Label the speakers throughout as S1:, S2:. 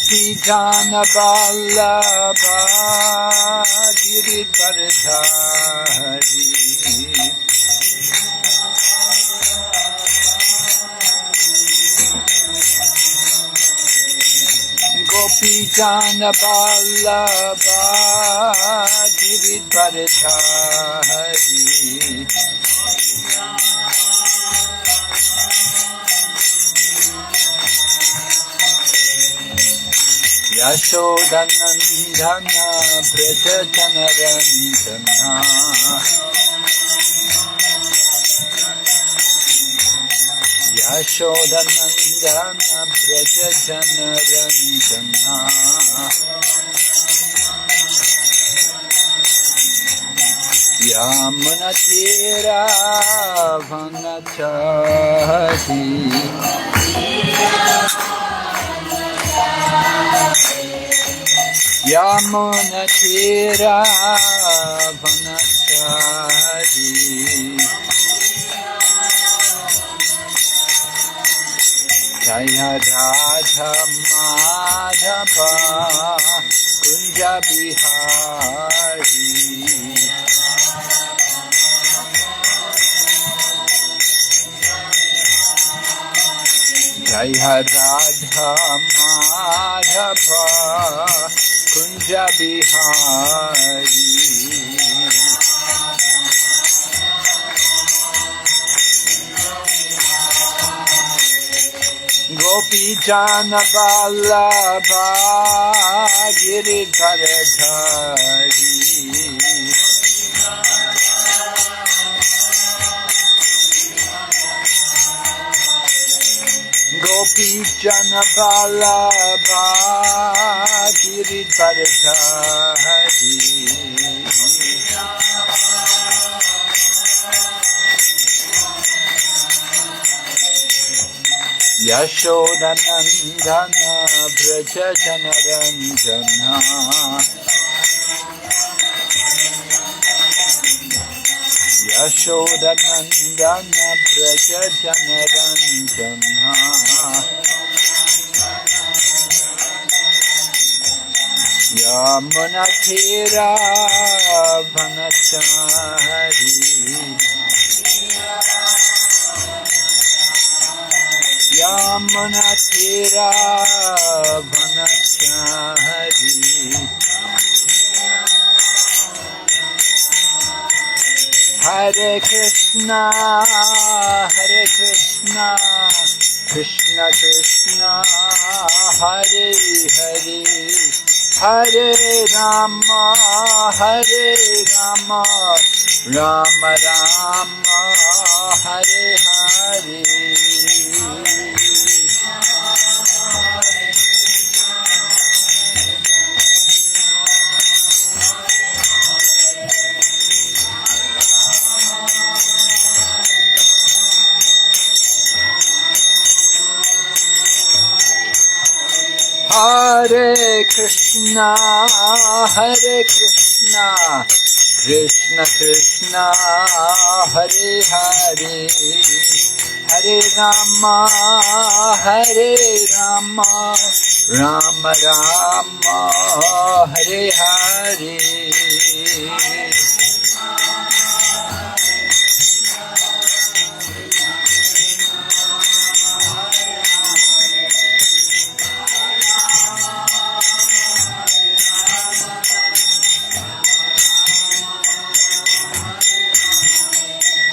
S1: Gopijana Vallabha Giridharadhari Gopijana Vallabha Giridharadhari Yashodanandana Braja Janarandana Yashodanandana Braja Janarandana Yamunatira Vanachari Yamunatira Vanachari Jaya Radha Madhava Kunja Bihari Jaya Radha Madhava Kunja Bihari Gopijana Vallabha Giridharadhari Gopijana Vallabha Giridharadhari Yashodanandana Braja Janarandana Yashodanandana Braja Janarandana Yamunatira Vanachari Yamunatira Vanachari Hare Krishna Krishna Krishna Hare Hare Hare Rama Rama Rama Hare Hare Hare Krishna Krishna Krishna Hare Hare Hare Rama Rama Rama Hare Hare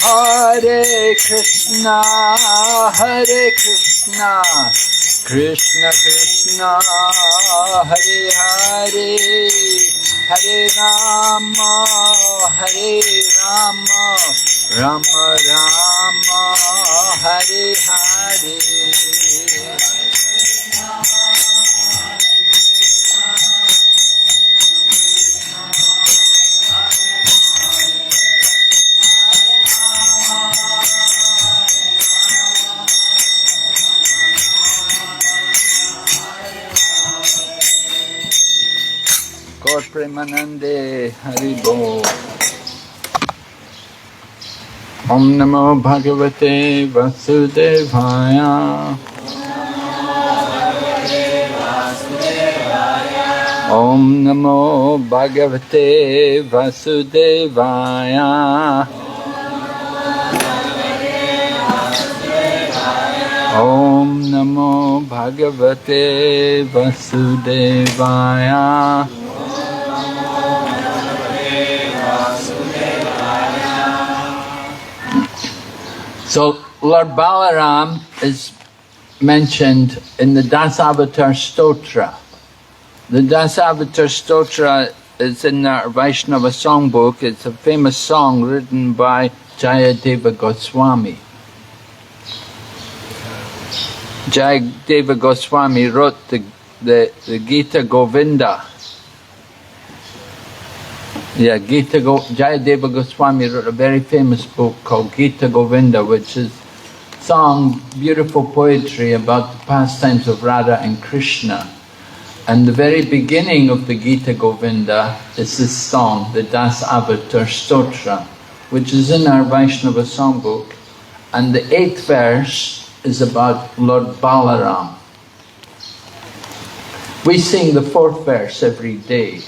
S1: Hare Krishna Krishna Krishna Hare Hare Hare Rama Rama Rama Hare Hare Gaur Premanande Haribo. Om Namo Bhagavate Vasudevaya. Om Namo Bhagavate Vasudevaya. Om Namo Bhagavate Vasudevaya. So Lord Balaram is mentioned in the Dasavatar Stotra. The Dasavatar Stotra is in our Vaishnava songbook. It's a famous song written by Jayadeva Goswami. Jayadeva Goswami wrote the Gita Govinda. Yeah, Jayadeva Goswami wrote a very famous book called Gita Govinda, which is song, beautiful poetry about the pastimes of Radha and Krishna. And the very beginning of the Gita Govinda is this song, the Dasavatar Stotra, which is in our Vaishnava songbook. And the 8th verse is about Lord Balaram. We sing the 4th verse every day.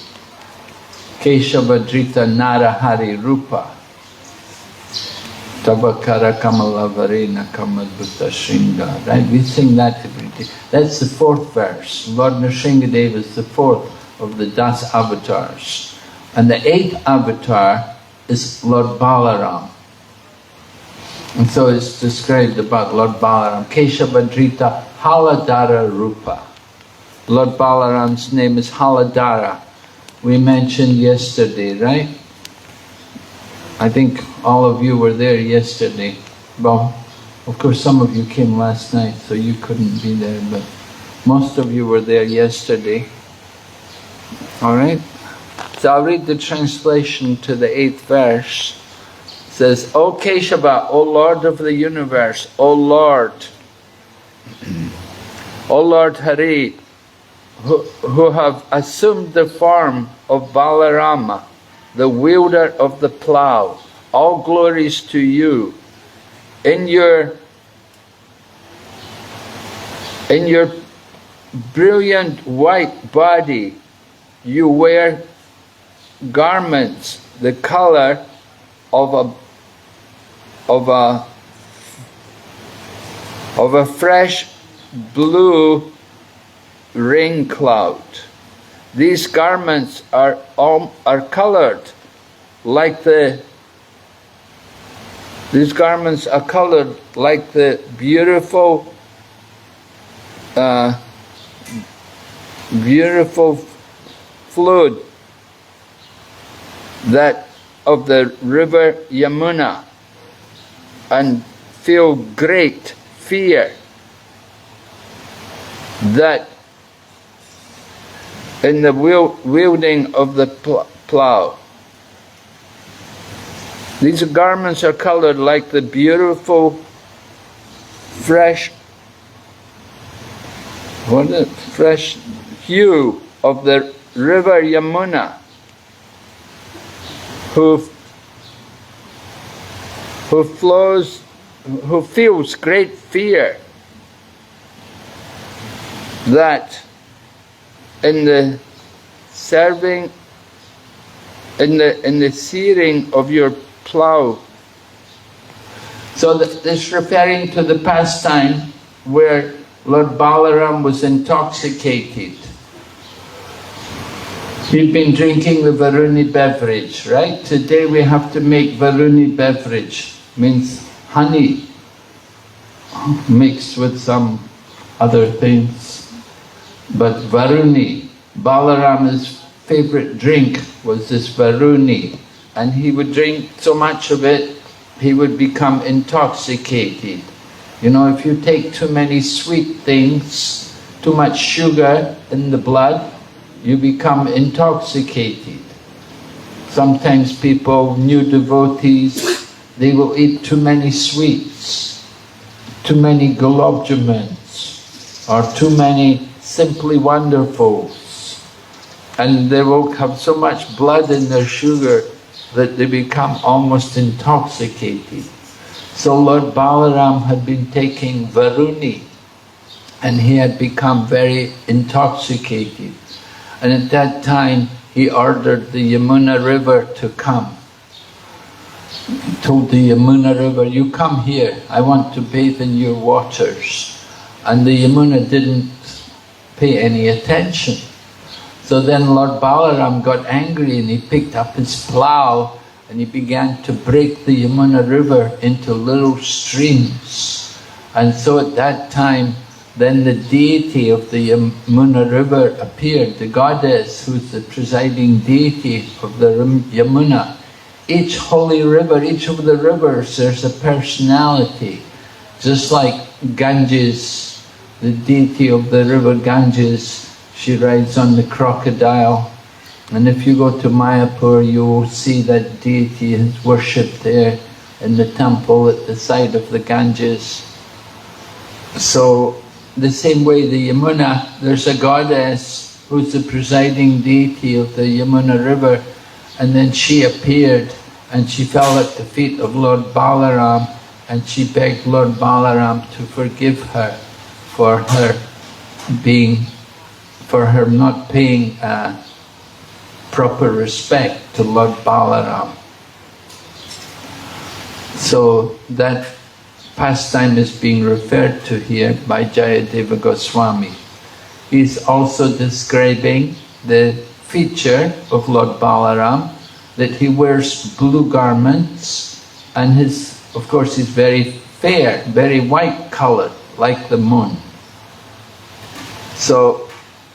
S1: Keshavadrita Narahari Rupa Tabakara Kamalavarena Kamadbhuta Shringa. Right? We sing that every day. That's the 4th verse. Lord Nrsingadeva is the 4th of the Das avatars. And the 8th avatar is Lord Balaram. And so it's described about Lord Balaram. Keshavadrita Haladara Rupa. Lord Balaram's name is Haladara. We mentioned yesterday, right? I think all of you were there yesterday. Well, of course some of you came last night, so you couldn't be there, but most of you were there yesterday. Alright? So I'll read the translation to the 8th verse. It says, O Keshava, O Lord of the universe, O Lord Hari, who have assumed the form of Balarama, the wielder of the plough, all glories to you. In your brilliant white body, you wear garments the color of a fresh blue rain cloud. These garments are colored like the beautiful flood that of the river Yamuna, and feel great fear that in the wielding of the plough. These garments are colored like the beautiful, fresh hue of the river Yamuna, who feels great fear that in the searing of your plough. So this is referring to the pastime where Lord Balaram was intoxicated. He'd been drinking the Varuni beverage, right? Today we have to make Varuni beverage, means honey mixed with some other things. But Varuni, Balaram's favorite drink was this Varuni, and he would drink so much of it, he would become intoxicated. You know, if you take too many sweet things, too much sugar in the blood, you become intoxicated. Sometimes people, new devotees, they will eat too many sweets, too many gulab jamans, or too many simply wonderfuls, and they will have so much blood in their sugar that they become almost intoxicated. So Lord Balaram had been taking Varuni, and he had become very intoxicated. And at that time, he ordered the Yamuna river to come. He told the Yamuna river, you come here, I want to bathe in your waters. And the Yamuna didn't pay any attention. So then Lord Balaram got angry and he picked up his plough and he began to break the Yamuna river into little streams. And so at that time, then the deity of the Yamuna river appeared, the goddess who's the presiding deity of the Yamuna. Each holy river, each of the rivers, there's a personality. Just like Ganges, the deity of the river Ganges, she rides on the crocodile. And if you go to Mayapur, you will see that deity is worshipped there in the temple at the side of the Ganges. So, the same way the Yamuna, there's a goddess who's the presiding deity of the Yamuna river, and then she appeared and she fell at the feet of Lord Balaram and she begged Lord Balaram to forgive her for her not paying proper respect to Lord Balaram. So that pastime is being referred to here by Jayadeva Goswami. He's also describing the feature of Lord Balaram, that he wears blue garments and of course he's very fair, very white coloured, like the moon. So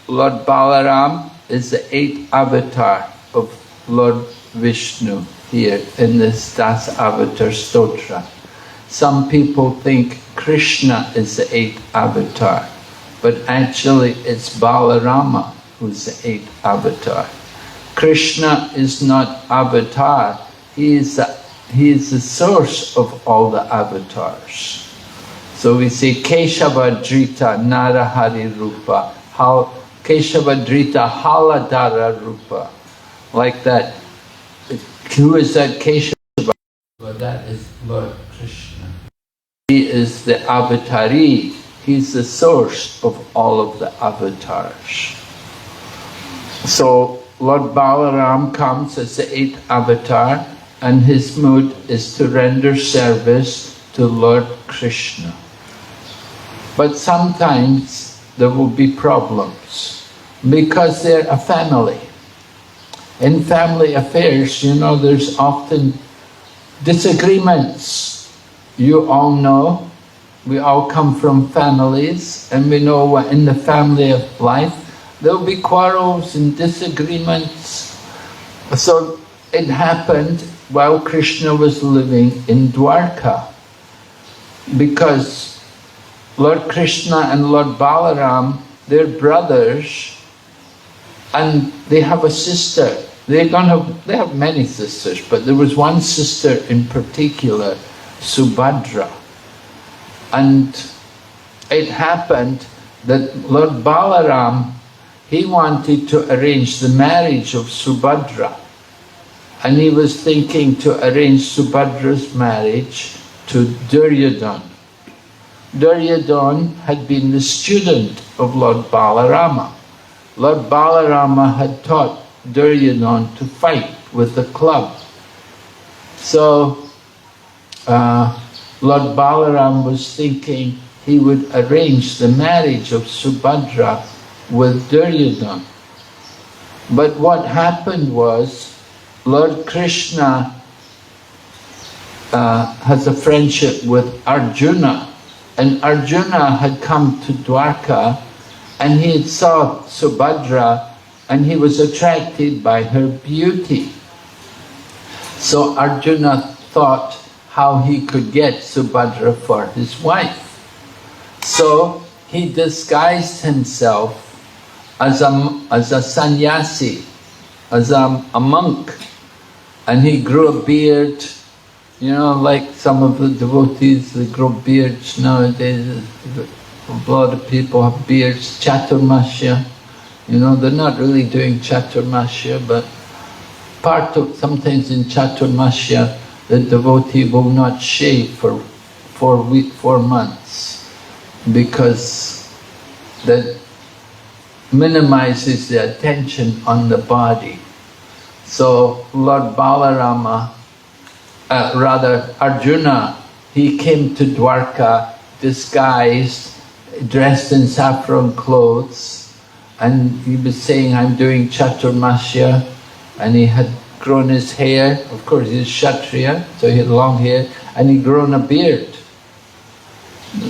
S1: Lord Balaram is the 8th avatar of Lord Vishnu here in this Das Avatar Stotra. Some people think Krishna is the 8th avatar, but actually it's Balarama who's the 8th avatar. Krishna is not avatar, he is the source of all the avatars. So we say Keshavadrita Narahari Rupa, Keshavadrita Haladara Rupa, like that. Who is that Keshava? That is Lord Krishna. He is the avatari, he's the source of all of the avatars. So Lord Balaram comes as the 8th avatar and his mood is to render service to Lord Krishna. But sometimes there will be problems because they're a family. In family affairs, you know, there's often disagreements. You all know, we all come from families and we know what in the family of life there will be quarrels and disagreements. So it happened while Krishna was living in Dwarka, because Lord Krishna and Lord Balaram, they're brothers and they have a sister. They have many sisters, but there was one sister in particular, Subhadra. And it happened that Lord Balaram, he wanted to arrange the marriage of Subhadra. And he was thinking to arrange Subhadra's marriage to Duryodhana. Duryodhana had been the student of Lord Balarama. Lord Balarama had taught Duryodhana to fight with a club. So Lord Balaram was thinking he would arrange the marriage of Subhadra with Duryodhana. But what happened was, Lord Krishna has a friendship with Arjuna, and Arjuna had come to Dwarka and he had saw Subhadra and he was attracted by her beauty. So Arjuna thought how he could get Subhadra for his wife. So he disguised himself as a sannyasi, as a monk, and he grew a beard. You know, like some of the devotees, they grow beards nowadays. A lot of people have beards, chaturmasya. You know, they're not really doing chaturmasya, but sometimes in chaturmasya, the devotee will not shave for 4 months, because minimizes the attention on the body. So Lord Balarama, rather Arjuna, he came to Dwarka disguised, dressed in saffron clothes, and he was saying, I'm doing Chaturmasya, and he had grown his hair. Of course, he's Kshatriya, so he had long hair, and he'd grown a beard.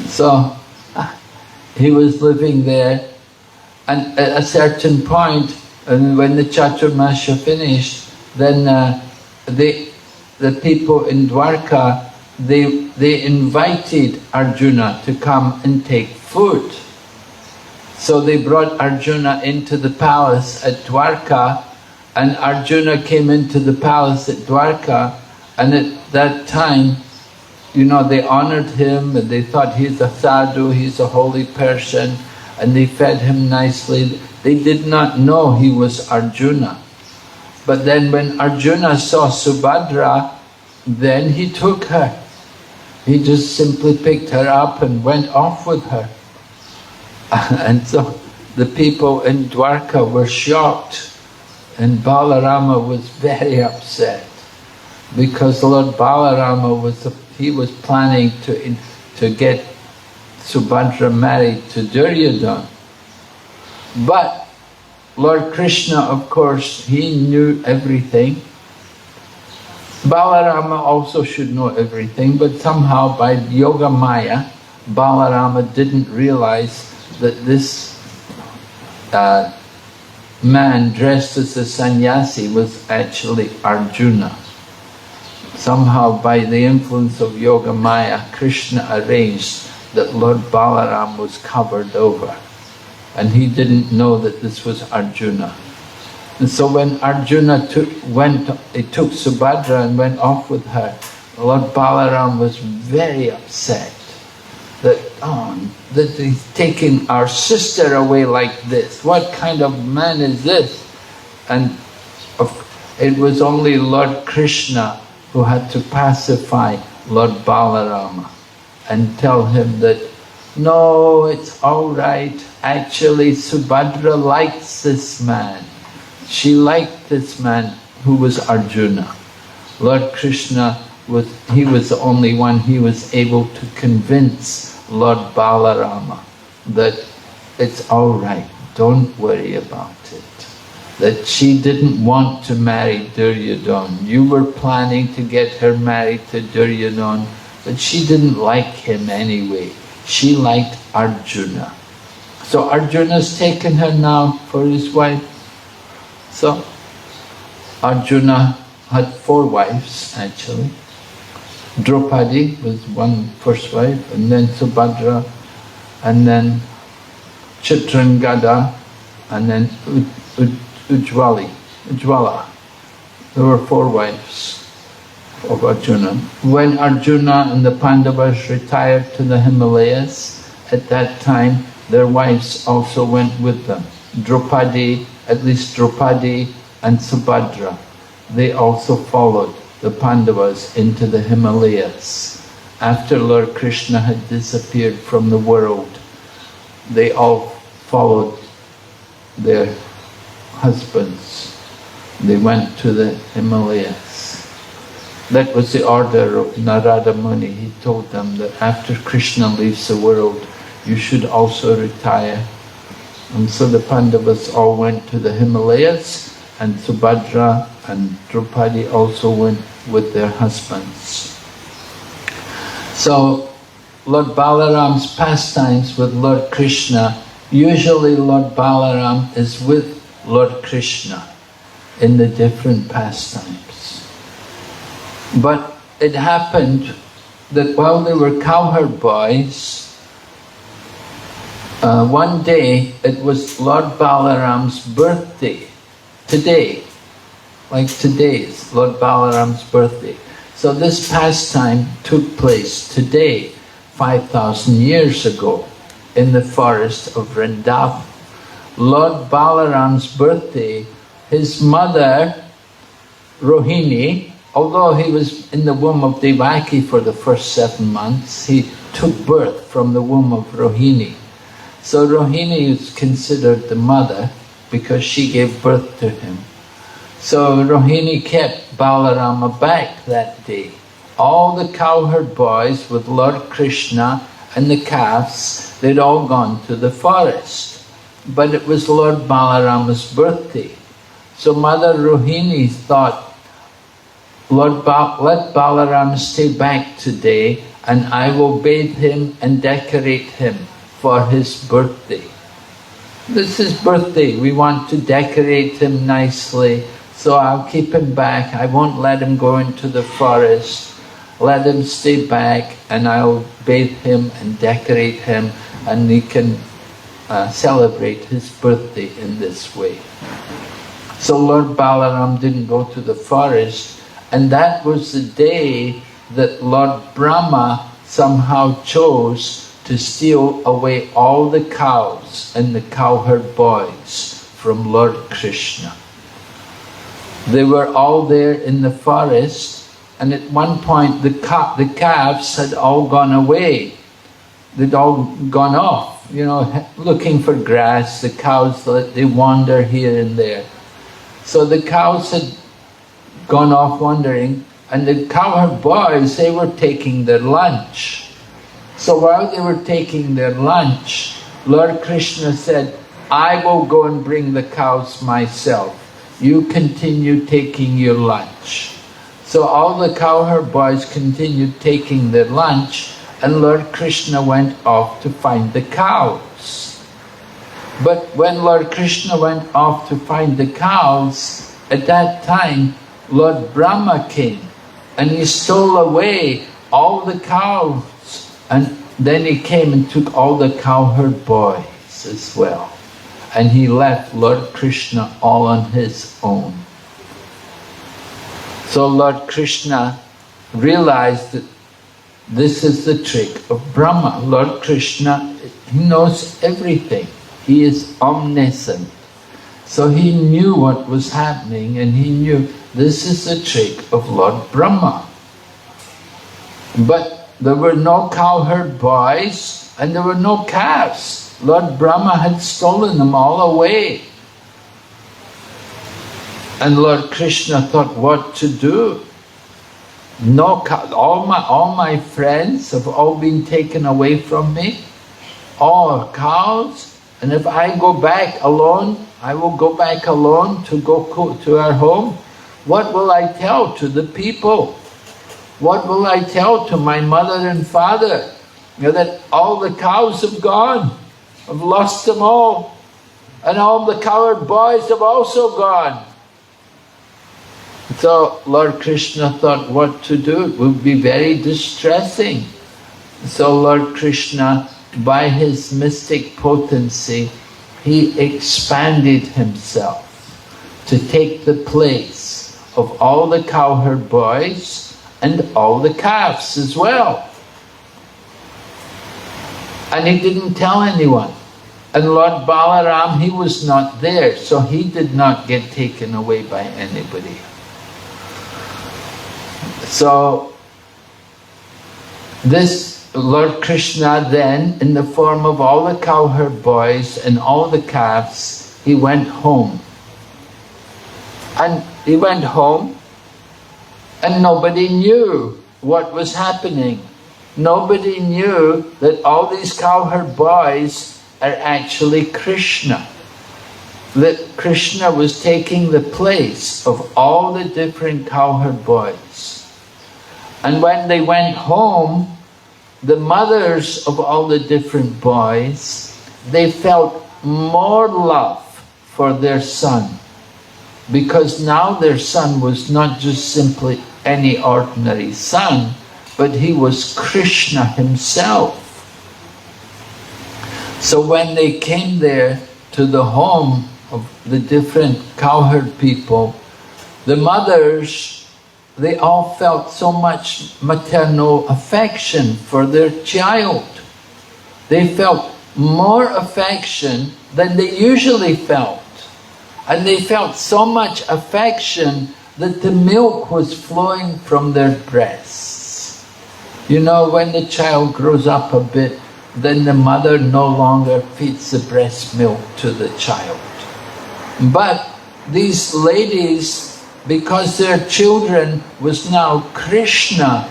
S1: So he was living there, and at a certain point, and when the Chaturmasya finished, then the people in Dwarka, they invited Arjuna to come and take food. So they brought Arjuna into the palace at Dwarka, and Arjuna came into the palace at Dwarka, and at that time, you know, they honored him and they thought he's a sadhu, he's a holy person, and they fed him nicely. They did not know he was Arjuna. But then when Arjuna saw Subhadra, then he took her. He just simply picked her up and went off with her. And so the people in Dwarka were shocked, and Balarama was very upset, because Lord Balarama was planning to get Subhadra married to Duryodhana. But Lord Krishna, of course, he knew everything. Balarama also should know everything, but somehow by Yoga Maya, Balarama didn't realize that this man dressed as a sannyasi was actually Arjuna. Somehow by the influence of Yoga Maya, Krishna arranged that Lord Balaram was covered over, and he didn't know that this was Arjuna. And so when Arjuna took Subhadra and went off with her, Lord Balaram was very upset that he's taking our sister away like this. What kind of man is this? And it was only Lord Krishna who had to pacify Lord Balarama and tell him that, no, it's all right. Actually, Subhadra likes this man. She liked this man who was Arjuna. Lord Krishna was the only one, he was able to convince Lord Balarama that it's all right, don't worry about it. That she didn't want to marry Duryodhana. You were planning to get her married to Duryodhana, but she didn't like him anyway. She liked Arjuna. So Arjuna's taken her now for his wife. So Arjuna had 4 wives actually. Draupadi was one first wife, and then Subhadra, and then Chitrangada, and then Ujjwala. There were 4 wives of Arjuna. When Arjuna and the Pandavas retired to the Himalayas, at that time their wives also went with them. Draupadi, at least Draupadi and Subhadra, they also followed the Pandavas into the Himalayas. After Lord Krishna had disappeared from the world, they all followed their husbands. They went to the Himalayas. That was the order of Narada Muni. He told them that after Krishna leaves the world, you should also retire. And so the Pandavas all went to the Himalayas, and Subhadra and Draupadi also went with their husbands. So Lord Balaram's pastimes with Lord Krishna, usually Lord Balaram is with Lord Krishna in the different pastimes. But it happened that while they were cowherd boys, one day it was Lord Balaram's birthday. Today, like today is Lord Balaram's birthday. So this pastime took place today, 5,000 years ago, in the forest of Vrindavan. Lord Balaram's birthday, his mother, Rohini, although he was in the womb of Devaki for the first 7 months, he took birth from the womb of Rohini. So Rohini is considered the mother because she gave birth to him. So Rohini kept Balarama back that day. All the cowherd boys with Lord Krishna and the calves, they'd all gone to the forest. But it was Lord Balarama's birthday. So Mother Rohini thought, let Balaram stay back today and I will bathe him and decorate him for his birthday. This is his birthday, we want to decorate him nicely, so I'll keep him back. I won't let him go into the forest. Let him stay back and I'll bathe him and decorate him, and he can celebrate his birthday in this way. So Lord Balaram didn't go to the forest, and that was the day that Lord Brahma somehow chose to steal away all the cows and the cowherd boys from Lord Krishna. They were all there in the forest, and at one point the calves had all gone away. They'd all gone off, looking for grass. The cows, they wander here and there. So the cows had gone off wandering, and the cowherd boys, they were taking their lunch. So while they were taking their lunch, Lord Krishna said, I will go and bring the cows myself. You continue taking your lunch. So all the cowherd boys continued taking their lunch, and Lord Krishna went off to find the cows. But when Lord Krishna went off to find the cows, at that time Lord Brahma came and he stole away all the cows, and then he came and took all the cowherd boys as well. And he left Lord Krishna all on his own. So Lord Krishna realized that this is the trick of Brahma. Lord Krishna, he knows everything. He is omniscient. So he knew what was happening, and he knew this is the trick of Lord Brahma. But there were no cowherd boys and there were no calves. Lord Brahma had stolen them all away. And Lord Krishna thought what to do. All my friends have all been taken away from me. All cows. And if I go back alone, I will go back alone to go to our home. What will I tell to the people? What will I tell to my mother and father? That all the cows have gone. I've lost them all. And all the cowherd boys have also gone. So Lord Krishna thought what to do. It would be very distressing. So Lord Krishna, by his mystic potency, he expanded himself to take the place of all the cowherd boys and all the calves as well. And he didn't tell anyone. And Lord Balaram, he was not there, so he did not get taken away by anybody. So this Lord Krishna then, in the form of all the cowherd boys and all the calves, he went home. And he went home, and nobody knew what was happening. Nobody knew that all these cowherd boys are actually Krishna. That Krishna was taking the place of all the different cowherd boys. And when they went home, the mothers of all the different boys, they felt more love for their son. Because now their son was not just simply any ordinary son, but he was Krishna himself. So when they came there to the home of the different cowherd people, the mothers, they all felt so much maternal affection for their child. They felt more affection than they usually felt. And they felt so much affection that the milk was flowing from their breasts. When the child grows up a bit, then the mother no longer feeds the breast milk to the child. But these ladies, because their children was now Krishna,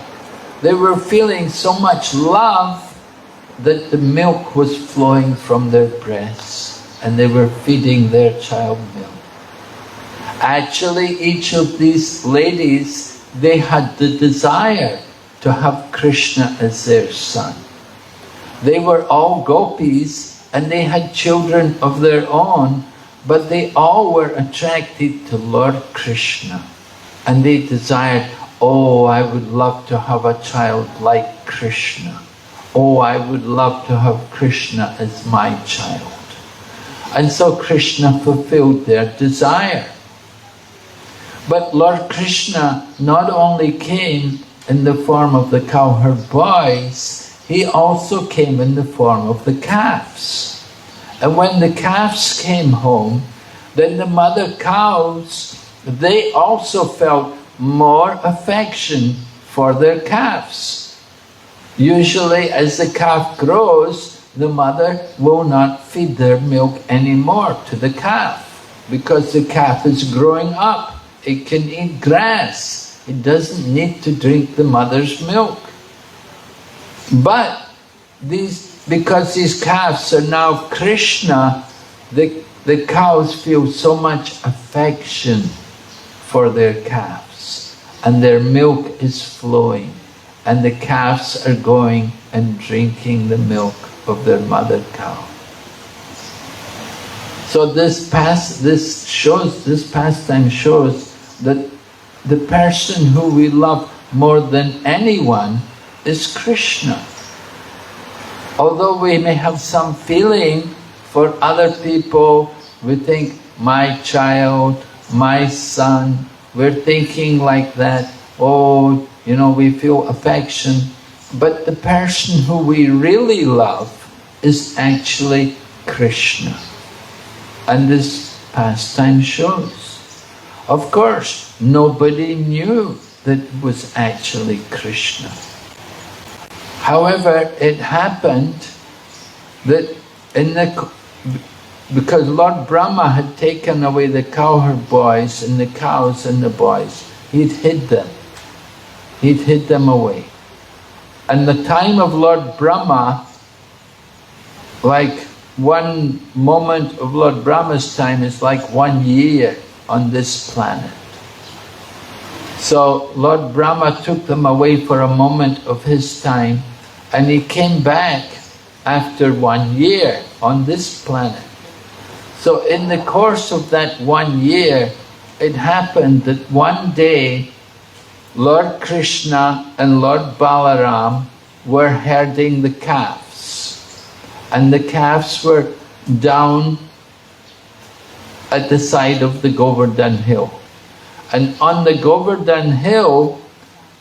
S1: they were feeling so much love that the milk was flowing from their breasts and they were feeding their child milk. Actually, each of these ladies, they had the desire to have Krishna as their son. They were all gopis and they had children of their own, but they all were attracted to Lord Krishna. And they desired, oh, I would love to have a child like Krishna. Oh, I would love to have Krishna as my child. And so Krishna fulfilled their desire. But Lord Krishna not only came in the form of the cowherd boys, he also came in the form of the calves. And when the calves came home, then the mother cows, they also felt more affection for their calves. Usually as the calf grows, the mother will not feed their milk anymore to the calf, because the calf is growing up. It can eat grass. It doesn't need to drink the mother's milk. But because these calves are now Krishna, the cows feel so much affection for their calves, and their milk is flowing, and the calves are going and drinking the milk of their mother cow. So this pastime shows that the person who we love more than anyone is Krishna. Although we may have some feeling for other people, we think, my child, my son, we're thinking like that, oh, you know, we feel affection. But the person who we really love is actually Krishna. And this pastime shows. Of course, nobody knew that it was actually Krishna. However, it happened that because Lord Brahma had taken away the cowherd boys and the cows and the boys, he'd hid them. He'd hid them away. And the time of Lord Brahma, like one moment of Lord Brahma's time is like 1 year on this planet. So Lord Brahma took them away for a moment of his time, and he came back after 1 year on this planet. So in the course of that 1 year, it happened that one day Lord Krishna and Lord Balaram were herding the calves, and the calves were down at the side of the Govardhan hill. And on the Govardhan hill,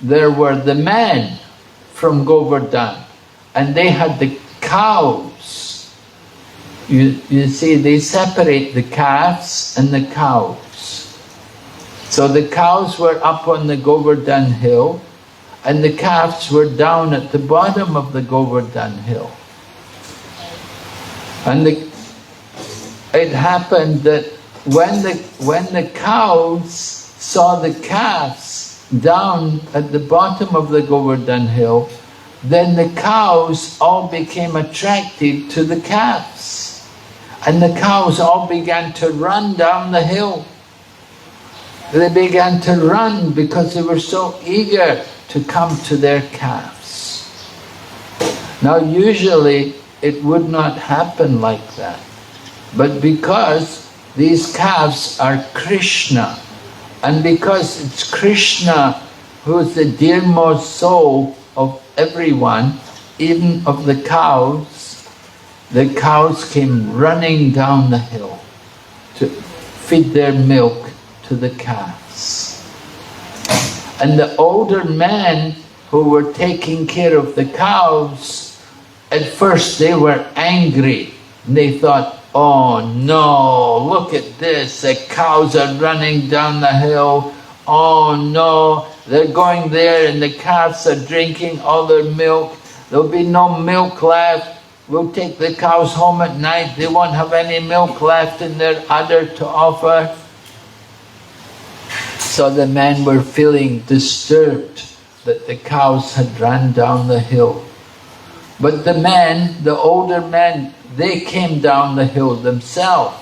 S1: there were the men from Govardhan, and they had the cows. You see, they separate the calves and the cows. So the cows were up on the Govardhan hill, and the calves were down at the bottom of the Govardhan hill. And it happened that when the cows saw the calves down at the bottom of the Govardhan hill, then the cows all became attracted to the calves. And the cows all began to run down the hill. They began to run because they were so eager to come to their calves. Now usually it would not happen like that. But because these calves are Krishna, and because it's Krishna who is the dearmost soul of everyone, even of the cows came running down the hill to feed their milk to the calves. And the older men who were taking care of the cows, at first they were angry. And they thought, oh no, look at this, the cows are running down the hill. Oh no, they're going there and the calves are drinking all their milk. There'll be no milk left. will take the cows home at night. They won't have any milk left in their udder to offer. So the men were feeling disturbed that the cows had run down the hill. But the men, the older men, they came down the hill themselves.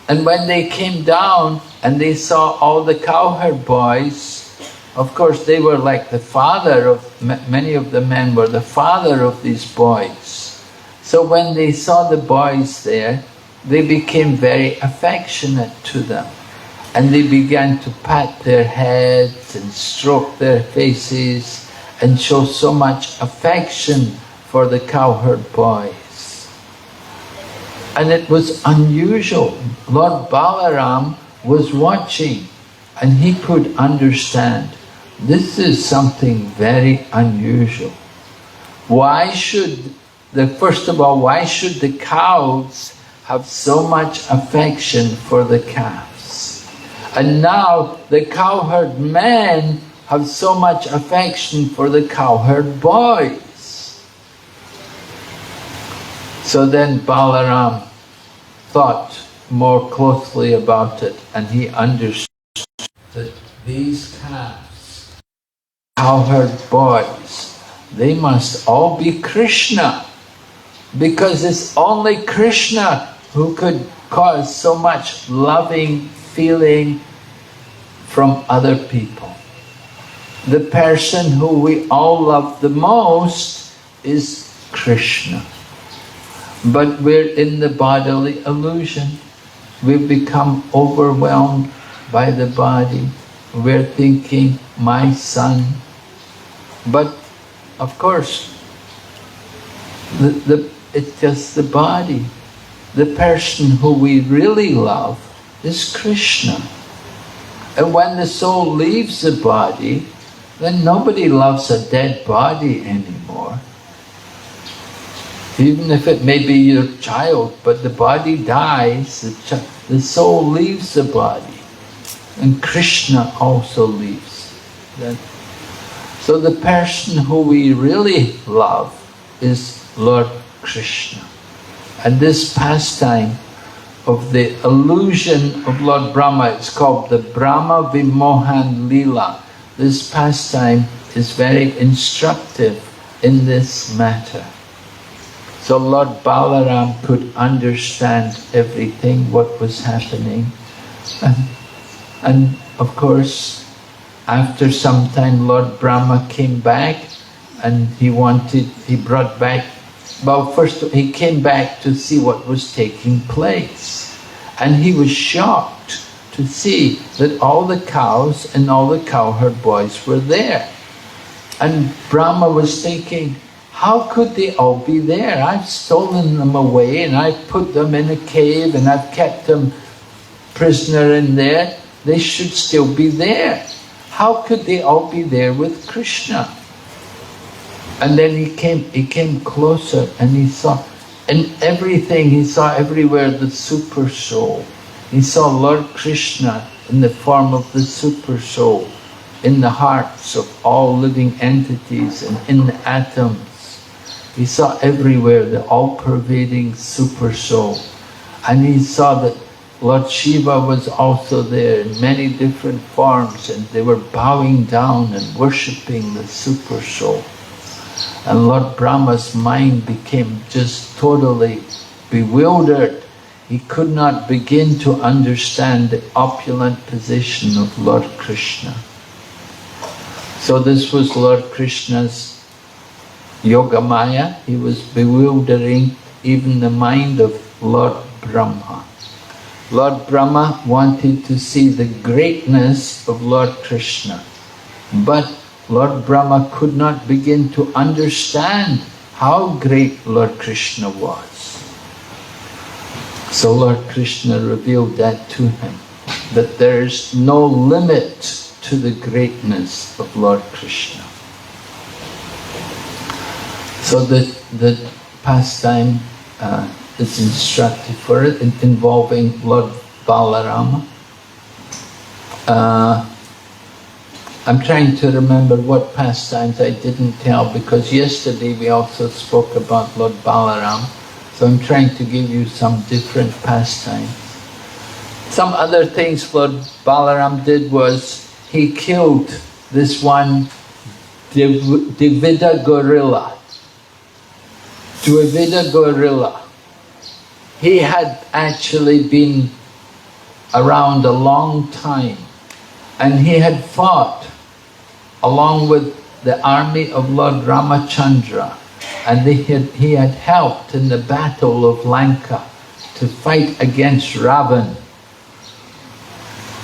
S1: And when they came down and they saw all the cowherd boys, of course they were like the father of, many of the men were the father of these boys. So when they saw the boys there, they became very affectionate to them. And they began to pat their heads and stroke their faces and show so much affection for the cowherd boys. And it was unusual. Lord Balaram was watching and he could understand this is something very unusual. Why should first of all, why should the cows have so much affection for the calves? And now the cowherd men have so much affection for the cowherd boys. So then Balaram thought more closely about it and he understood that these calves, cowherd boys, they must all be Krishna, because it's only Krishna who could cause so much loving feeling from other people. The person who we all love the most is Krishna. But we're in the bodily illusion. We've become overwhelmed by the body. We're thinking, my son. But of course, it's just the body. The person who we really love is Krishna. And when the soul leaves the body, then nobody loves a dead body anymore. Even if it may be your child, but the body dies, the soul leaves the body. And Krishna also leaves. So the person who we really love is Lord Krishna. And this pastime of the illusion of Lord Brahma, it's called the Brahma Vimohan Leela. This pastime is very instructive in this matter. So Lord Balaram could understand everything, what was happening. And of course, after some time, Lord Brahma came back and he brought back, well, first he came back to see what was taking place. And he was shocked to see that all the cows and all the cowherd boys were there. And Brahma was thinking, how could they all be there? I've stolen them away and I've put them in a cave and I've kept them prisoner in there. They should still be there. How could they all be there with Krishna? And then he came closer and he saw, in everything, he saw everywhere the Super Soul. He saw Lord Krishna in the form of the Super Soul, in the hearts of all living entities and in the atoms. He saw everywhere the all-pervading Super Soul. And he saw that Lord Shiva was also there in many different forms, and they were bowing down and worshipping the Super Soul. And Lord Brahma's mind became just totally bewildered. He could not begin to understand the opulent position of Lord Krishna. So this was Lord Krishna's Yogamaya. He was bewildering even the mind of Lord Brahma. Lord Brahma wanted to see the greatness of Lord Krishna, but Lord Brahma could not begin to understand how great Lord Krishna was. So Lord Krishna revealed that to him, that there is no limit to the greatness of Lord Krishna. So the pastime is instructive for it, involving Lord Balarama. I'm trying to remember what pastimes I didn't tell, because yesterday we also spoke about Lord Balaram, so I'm trying to give you some different pastimes. Some other things Lord Balaram did was, he killed this one Dvivida gorilla. Dvivida gorilla. He had actually been around a long time, and he had fought along with the army of Lord Ramachandra, and he had helped in the battle of Lanka to fight against Ravan.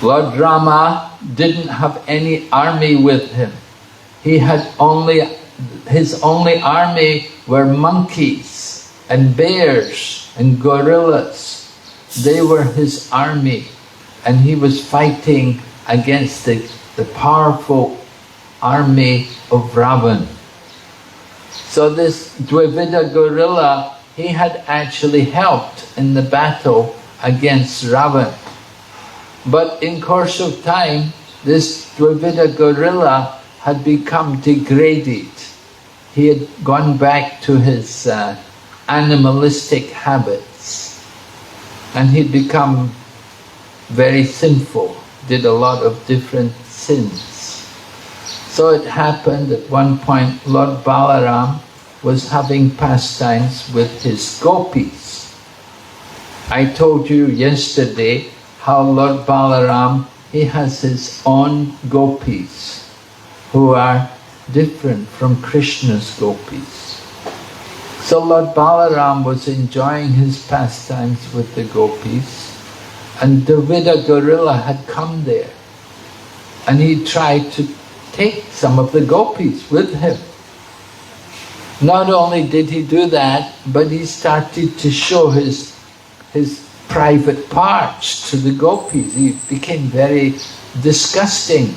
S1: Lord Rama didn't have any army with him. He had his only army were monkeys and bears and gorillas. They were his army, and he was fighting against the powerful army of Ravan. So this Dvivida gorilla, he had actually helped in the battle against Ravan. But in course of time, this Dvivida gorilla had become degraded. He had gone back to his animalistic habits, and he'd become very sinful, did a lot of different sins. So it happened at one point Lord Balaram was having pastimes with his gopis. I told you yesterday how Lord Balaram, he has his own gopis who are different from Krishna's gopis. So Lord Balaram was enjoying his pastimes with the gopis, and Dvivida gorilla had come there, and he tried to take some of the gopis with him. Not only did he do that, but he started to show his private parts to the gopis. He became very disgusting,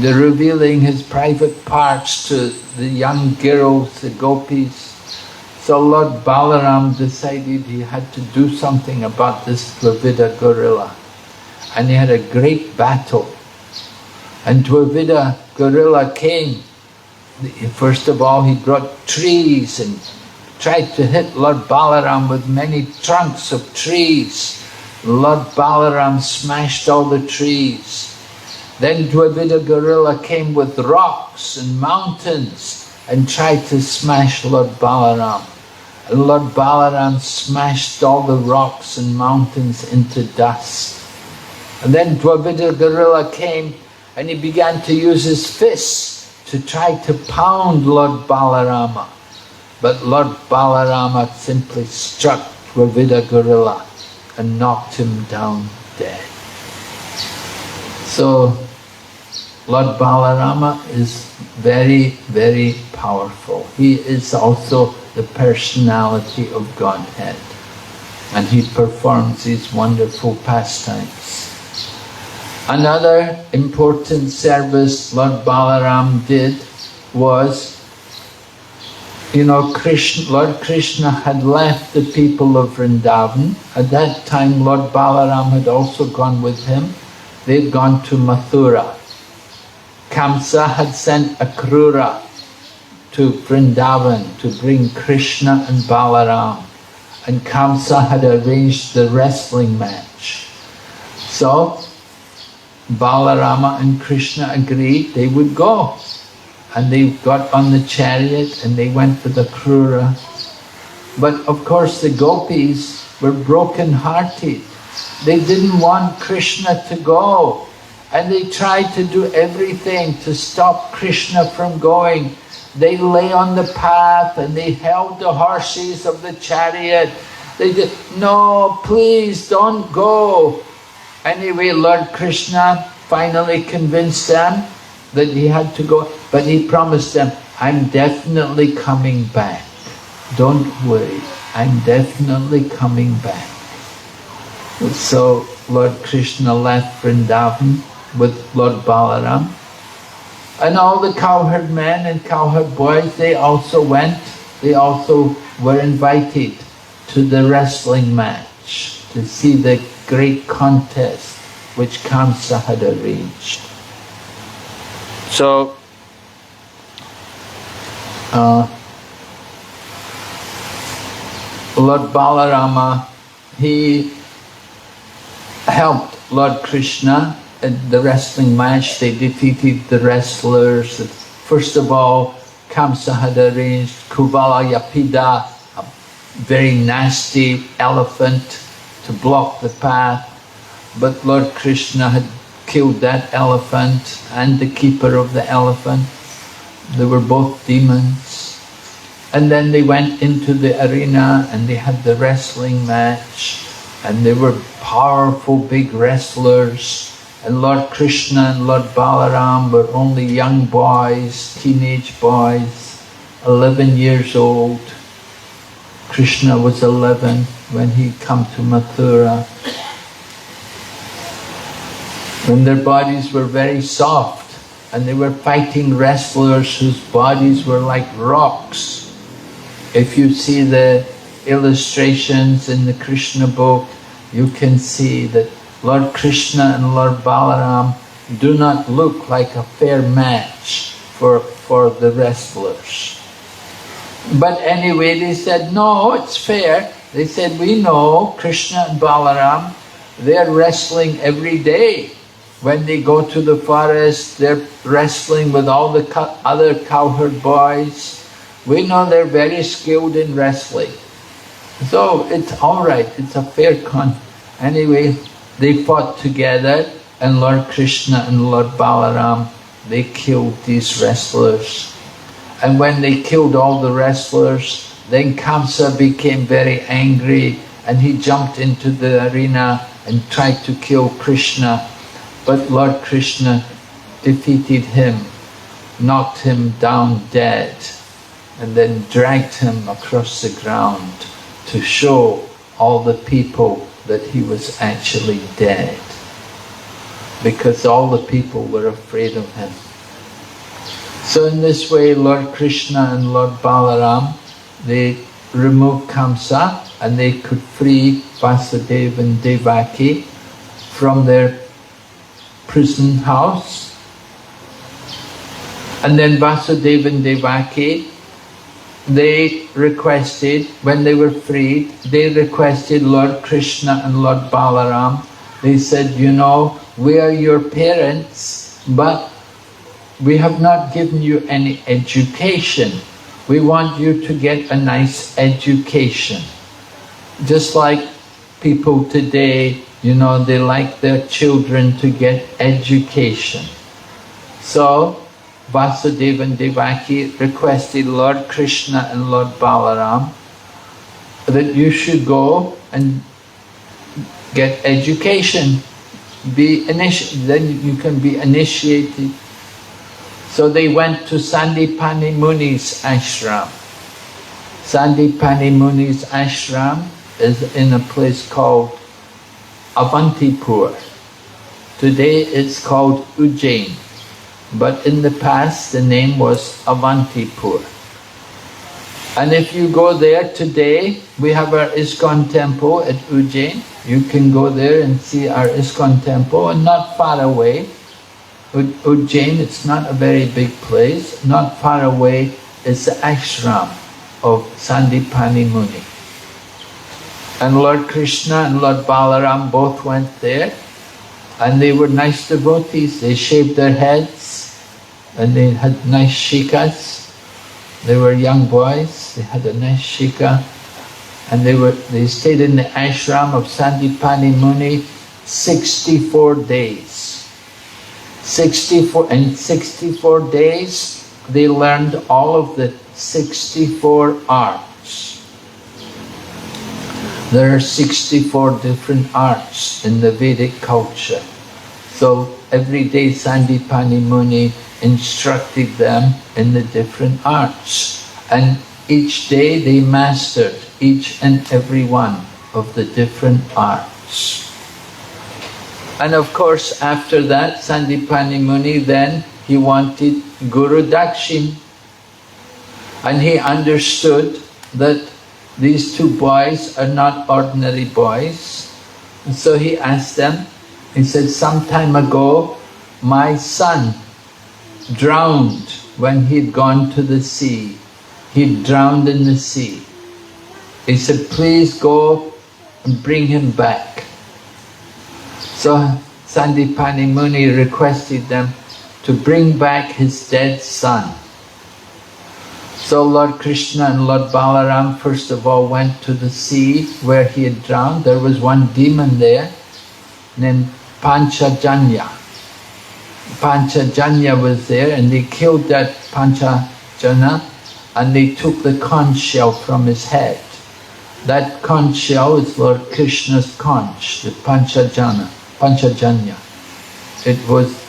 S1: revealing his private parts to the young girls, the gopis. So Lord Balaram decided he had to do something about this Dvivida gorilla, and he had a great battle. And Dvivida gorilla came. First of all, he brought trees and tried to hit Lord Balaram with many trunks of trees. Lord Balaram smashed all the trees. Then Dvivida gorilla came with rocks and mountains and tried to smash Lord Balaram. And Lord Balaram smashed all the rocks and mountains into dust. And then Dvivida gorilla came and he began to use his fists to try to pound Lord Balarama. But Lord Balarama simply struck Dvivida gorilla and knocked him down dead. So Lord Balarama is very, very powerful. He is also the personality of Godhead, and he performs these wonderful pastimes. Another important service Lord Balaram did was, Lord Krishna had left the people of Vrindavan. At that time Lord Balaram had also gone with him. They'd gone to Mathura. Kamsa had sent Akrura to Vrindavan to bring Krishna and Balaram, and Kamsa had arranged the wrestling match. So Balarama and Krishna agreed they would go, and they got on the chariot and they went with Akrura. But of course the gopis were broken-hearted. They didn't want Krishna to go, and they tried to do everything to stop Krishna from going. They lay on the path and they held the horses of the chariot. They did, no, please don't go. Anyway, Lord Krishna finally convinced them that he had to go, but he promised them, I'm definitely coming back. Don't worry, I'm definitely coming back. So Lord Krishna left Vrindavan with Lord Balaram, and all the cowherd men and cowherd boys, they also went. They also were invited to the wrestling match to see the great contest which Kamsa had arranged. So, Lord Balarama, he helped Lord Krishna at the wrestling match. They defeated the wrestlers. First of all, Kamsa had arranged Kuvalayapida, a very nasty elephant, to block the path. But Lord Krishna had killed that elephant and the keeper of the elephant. They were both demons. And then they went into the arena and they had the wrestling match. And they were powerful big wrestlers. And Lord Krishna and Lord Balaram were only young boys, teenage boys, 11 years old. Krishna was 11 when he came to Mathura. And their bodies were very soft, and they were fighting wrestlers whose bodies were like rocks. If you see the illustrations in the Krishna book, you can see that Lord Krishna and Lord Balaram do not look like a fair match for the wrestlers. But anyway, they said, no, it's fair. They said, we know Krishna and Balaram, they're wrestling every day. When they go to the forest, they're wrestling with all the other cowherd boys. We know they're very skilled in wrestling. So it's all right, it's a fair Anyway, they fought together, and Lord Krishna and Lord Balaram, they killed these wrestlers. And when they killed all the wrestlers, then Kamsa became very angry, and he jumped into the arena and tried to kill Krishna. But Lord Krishna defeated him, knocked him down dead, and then dragged him across the ground to show all the people that he was actually dead, because all the people were afraid of him. So in this way, Lord Krishna and Lord Balaram, they removed Kamsa, and they could free Vasudeva and Devaki from their prison house. And then Vasudeva and Devaki, they requested, when they were freed, they requested Lord Krishna and Lord Balaram. They said, you know, we are your parents, but we have not given you any education. We want you to get a nice education. Just like people today, you know, they like their children to get education. So Vasudeva and Devaki requested Lord Krishna and Lord Balaram that you should go and get education, then you can be initiated. So they went to Sandipani Muni's ashram. Sandipani Muni's ashram is in a place called Avantipur. Today it's called Ujjain, but in the past the name was Avantipur. And if you go there today, we have our ISKCON temple at Ujjain. You can go there and see our ISKCON temple, and not far away, Ujjain, it's not a very big place, not far away is the ashram of Sandipani Muni. And Lord Krishna and Lord Balaram both went there, and they were nice devotees. They shaved their heads, and they had nice shikas. They were young boys, they had a nice shika, and they stayed in the ashram of Sandipani Muni 64 days. 64 days, they learned all of the 64 arts. There are 64 different arts in the Vedic culture. So every day Sandipani Muni instructed them in the different arts. And each day they mastered each and every one of the different arts. And of course, after that, Sandipani Muni, then he wanted Guru Dakshin. And he understood that these two boys are not ordinary boys. And so he asked them, he said, some time ago, my son drowned when he'd gone to the sea. He'd drowned in the sea. He said, please go and bring him back. So Sandipani Muni requested them to bring back his dead son. So Lord Krishna and Lord Balaram first of all went to the sea where he had drowned. There was one demon there named Panchajanya. Panchajanya was there, and they killed that Panchajanya and they took the conch shell from his head. That conch shell is Lord Krishna's conch, the Panchajanya. It was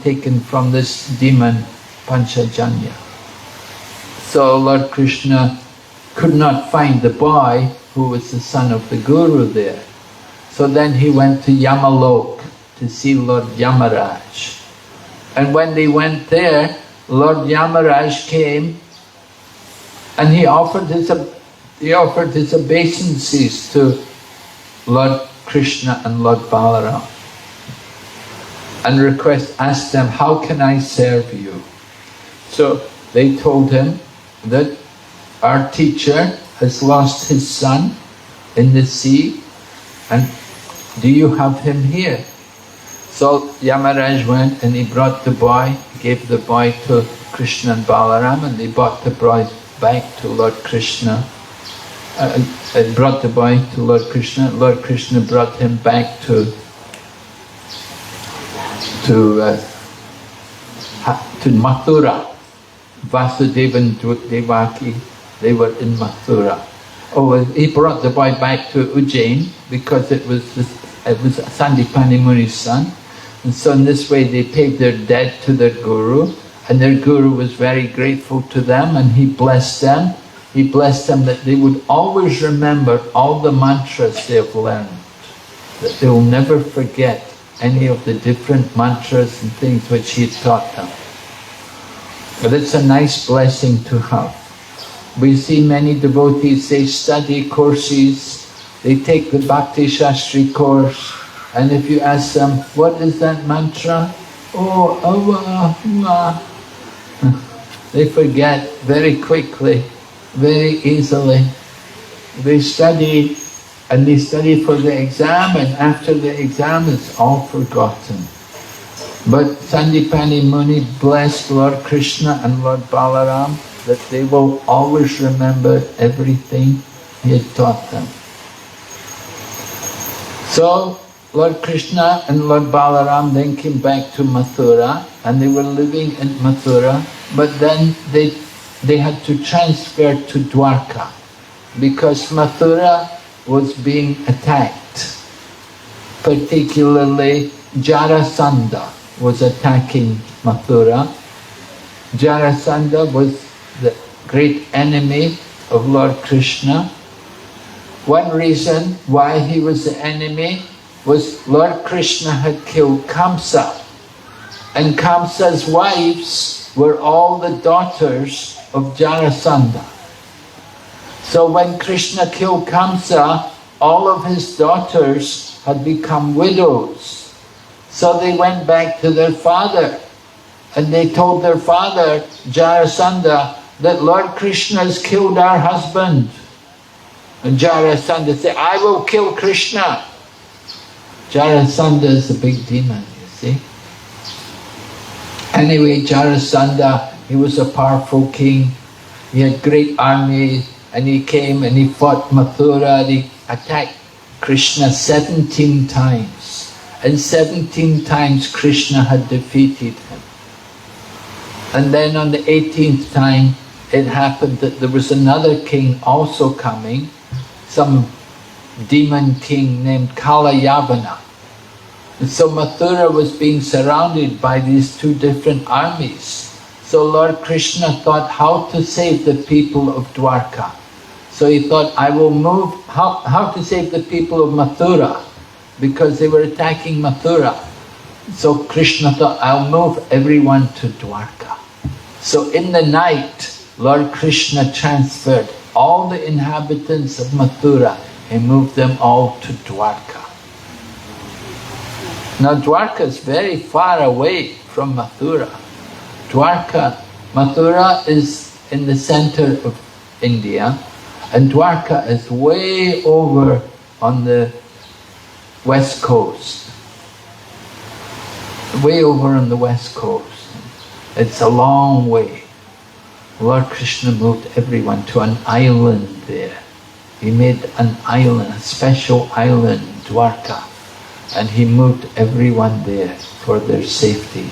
S1: taken from this demon Panchajanya. So Lord Krishna could not find the boy who was the son of the Guru there. So then he went to Yamalok to see Lord Yamaraj. And when they went there, Lord Yamaraj came and he offered his obeisances to Lord Krishna and Lord Balaram and asked them, how can I serve you? So they told him that our teacher has lost his son in the sea, and do you have him here? So Yamaraj went and he brought the boy, gave the boy to Krishna and Balaram, and they brought the boy back to Lord Krishna. Brought the boy to Lord Krishna. Lord Krishna brought him back to Mathura. Vasudeva and Devaki, they were in Mathura. Oh, he brought the boy back to Ujjain because it was Sandipani Muni's son. And so in this way they paid their debt to their Guru, and their Guru was very grateful to them, and he blessed them. He blessed them that they would always remember all the mantras they've learned, that they will never forget any of the different mantras and things which he had taught them. But it's a nice blessing to have. We see many devotees, they study courses, they take the Bhakti Shastri course, and if you ask them, what is that mantra? Oh, awa. They forget very quickly, very easily. They study, and they study for the exam, and after the exam it's all forgotten. But Sandipani Muni blessed Lord Krishna and Lord Balaram that they will always remember everything he had taught them. So Lord Krishna and Lord Balaram then came back to Mathura, and they were living in Mathura, but then they had to transfer to Dwarka because Mathura was being attacked. Particularly Jarasandha was attacking Mathura. Jarasandha was the great enemy of Lord Krishna. One reason why he was the enemy was Lord Krishna had killed Kamsa, and Kamsa's wives were all the daughters of Jarasandha. So when Krishna killed Kamsa, all of his daughters had become widows. So they went back to their father, and they told their father, Jarasandha, that Lord Krishna has killed our husband. And Jarasandha said, I will kill Krishna. Jarasandha is a big demon, you see. Anyway, Jarasandha, he was a powerful king. He had great armies, and he came and he fought Mathura, and he attacked Krishna 17 times. And 17 times Krishna had defeated him. And then on the 18th time, it happened that there was another king also coming, some demon king named Kalayavana. And so Mathura was being surrounded by these two different armies. So Lord Krishna thought how to save the people of Dwarka. So he thought, I will move, how to save the people of Mathura, because they were attacking Mathura. So Krishna thought, I'll move everyone to Dwarka. So in the night, Lord Krishna transferred all the inhabitants of Mathura and moved them all to Dwarka. Now Dwarka is very far away from Mathura. Dwarka, Mathura is in the center of India, and Dwarka is way over on the west coast. Way over on the west coast. It's a long way. Lord Krishna moved everyone to an island there. He made an island, a special island, Dwarka, and he moved everyone there for their safety.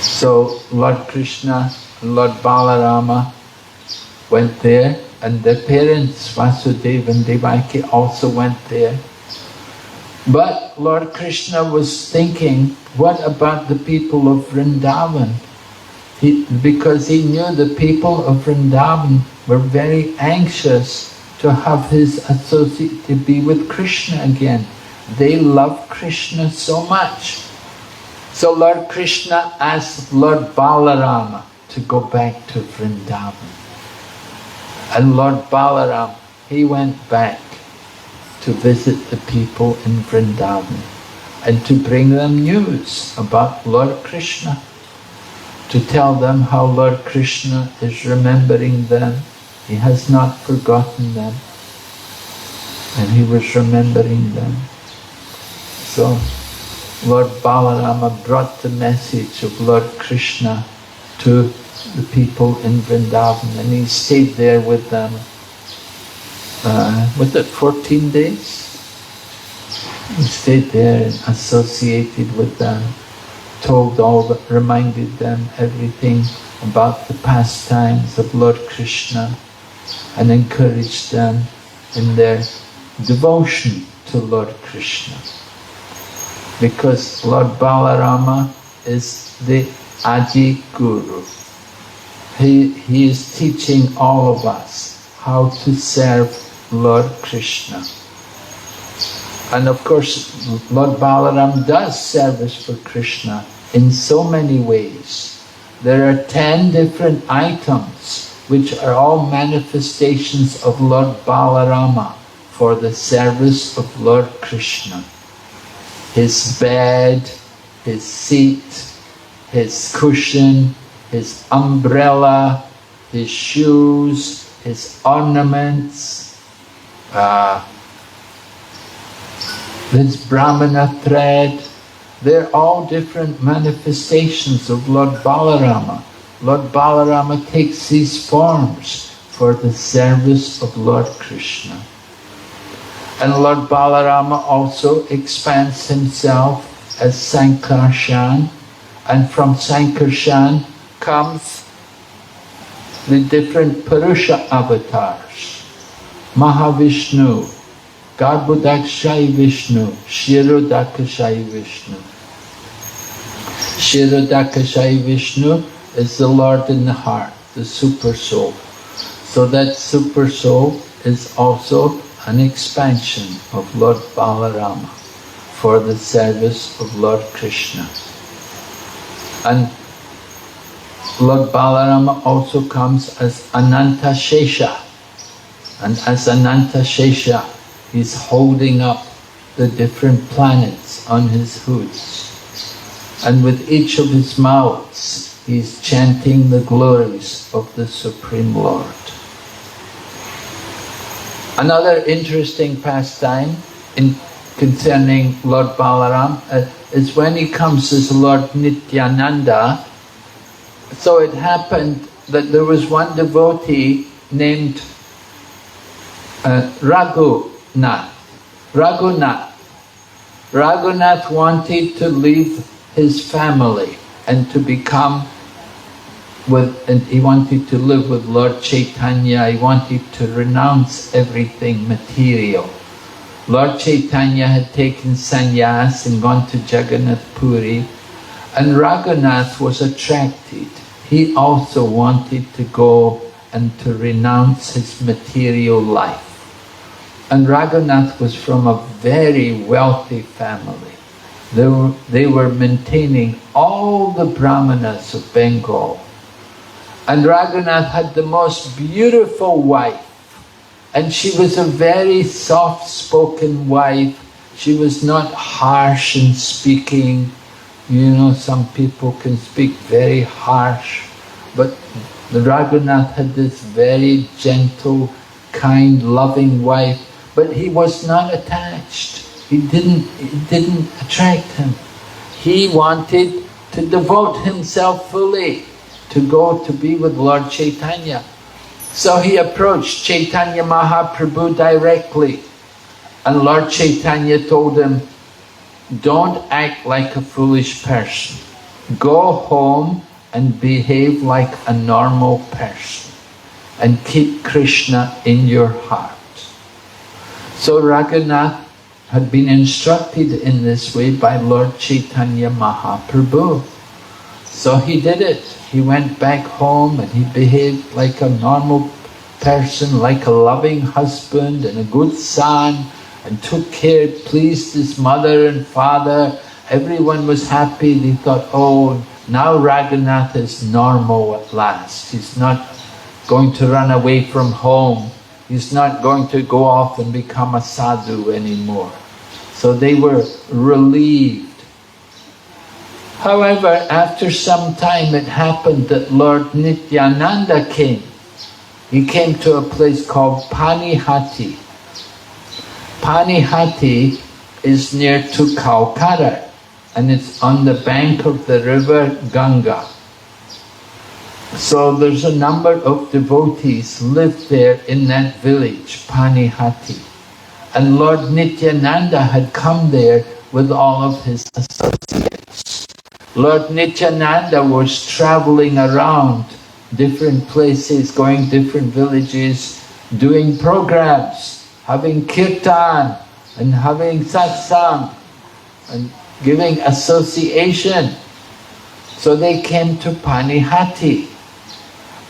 S1: So Lord Krishna and Lord Balarama went there, and their parents, Vasudeva and Devaki, also went there. But Lord Krishna was thinking, what about the people of Vrindavan? Because he knew the people of Vrindavan were very anxious to have his associate to be with Krishna again. They love Krishna so much. So Lord Krishna asked Lord Balarama to go back to Vrindavan. And Lord Balaram, he went back to visit the people in Vrindavan and to bring them news about Lord Krishna, to tell them how Lord Krishna is remembering them. He has not forgotten them, and he was remembering them. So Lord Balarama brought the message of Lord Krishna to the people in Vrindavan, and he stayed there with them. Was it 14 days? He stayed there and associated with them, reminded them everything about the pastimes of Lord Krishna, and encouraged them in their devotion to Lord Krishna. Because Lord Balarama is the Adi Guru. He is teaching all of us how to serve Lord Krishna. And of course, Lord Balaram does service for Krishna in so many ways. There are 10 different items which are all manifestations of Lord Balarama for the service of Lord Krishna. His bed, his seat, his cushion, his umbrella, his shoes, his ornaments, his Brahmana thread. They're all different manifestations of Lord Balarama. Lord Balarama takes these forms for the service of Lord Krishna. And Lord Balarama also expands himself as Sankarshan, and from Sankarshan comes the different Purusha avatars. Mahavishnu, Garbhodakshai Vishnu, Shirodakashai Vishnu. Shirodakashai Vishnu is the Lord in the heart, the Super Soul. So that Super Soul is also an expansion of Lord Balarama for the service of Lord Krishna. And Lord Balarama also comes as Ananta Shesha. And as Ananta Shesha, he's holding up the different planets on his hoods. And with each of his mouths, he's chanting the glories of the Supreme Lord. Another interesting pastime concerning Lord Balaram is when he comes as Lord Nityananda. So it happened that there was one devotee named Raghunath. Raghunath wanted to leave his family and to he wanted to live with Lord Chaitanya. He wanted to renounce everything material. Lord Chaitanya had taken sannyas and gone to Jagannath Puri, and Raghunath was attracted. He also wanted to go and to renounce his material life. And Raghunath was from a very wealthy family. They were maintaining all the Brahmanas of Bengal. And Raghunath had the most beautiful wife. And she was a very soft-spoken wife. She was not harsh in speaking. You know, some people can speak very harsh, but Raghunath had this very gentle, kind, loving wife, but he was not attached. It didn't attract him. He wanted to devote himself fully to go to be with Lord Chaitanya. So he approached Chaitanya Mahaprabhu directly, and Lord Chaitanya told him, don't act like a foolish person. Go home and behave like a normal person and keep Krishna in your heart. So Raghunath had been instructed in this way by Lord Chaitanya Mahaprabhu. So he did it. He went back home and he behaved like a normal person, like a loving husband and a good son, and took care, pleased his mother and father. Everyone was happy. They thought, oh, now Raghunath is normal at last. He's not going to run away from home. He's not going to go off and become a sadhu anymore. So they were relieved. However, after some time it happened that Lord Nityananda came. He came to a place called Panihati. Panihati is near to Calcutta, and it's on the bank of the river Ganga. So there's a number of devotees live there in that village, Panihati. And Lord Nityananda had come there with all of his associates. Lord Nityananda was traveling around different places, going different villages, doing programs, having kirtan and having satsang and giving association. So they came to Panihati.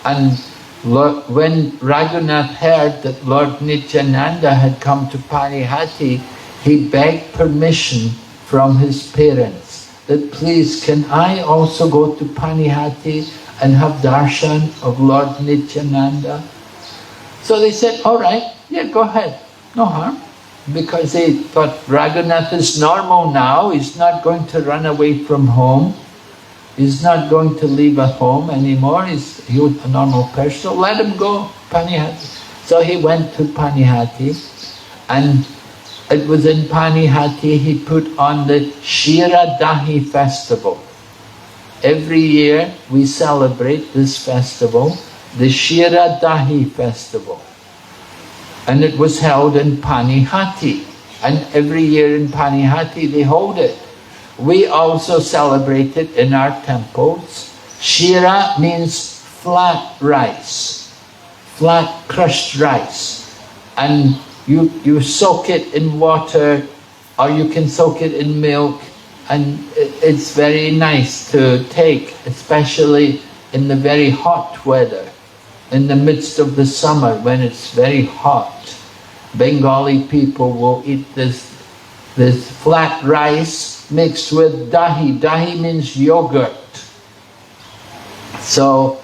S1: And when Raghunath heard that Lord Nityananda had come to Panihati, he begged permission from his parents that, please, can I also go to Panihati and have darshan of Lord Nityananda? So they said, all right, yeah, go ahead, no harm. Because they thought Raghunath is normal now, he's not going to run away from home. He's not going to leave a home anymore. He's a normal person. So let him go, Panihati. So he went to Panihati, and it was in Panihati he put on the Shira Dahi festival. Every year we celebrate this festival, the Shira Dahi festival. And it was held in Panihati. And every year in Panihati they hold it. We also celebrate it in our temples. Shira means flat rice, flat crushed rice. And you soak it in water, or you can soak it in milk, and it's very nice to take, especially in the very hot weather, in the midst of the summer when it's very hot. Bengali people will eat this flat rice mixed with dahi. Dahi means yogurt. So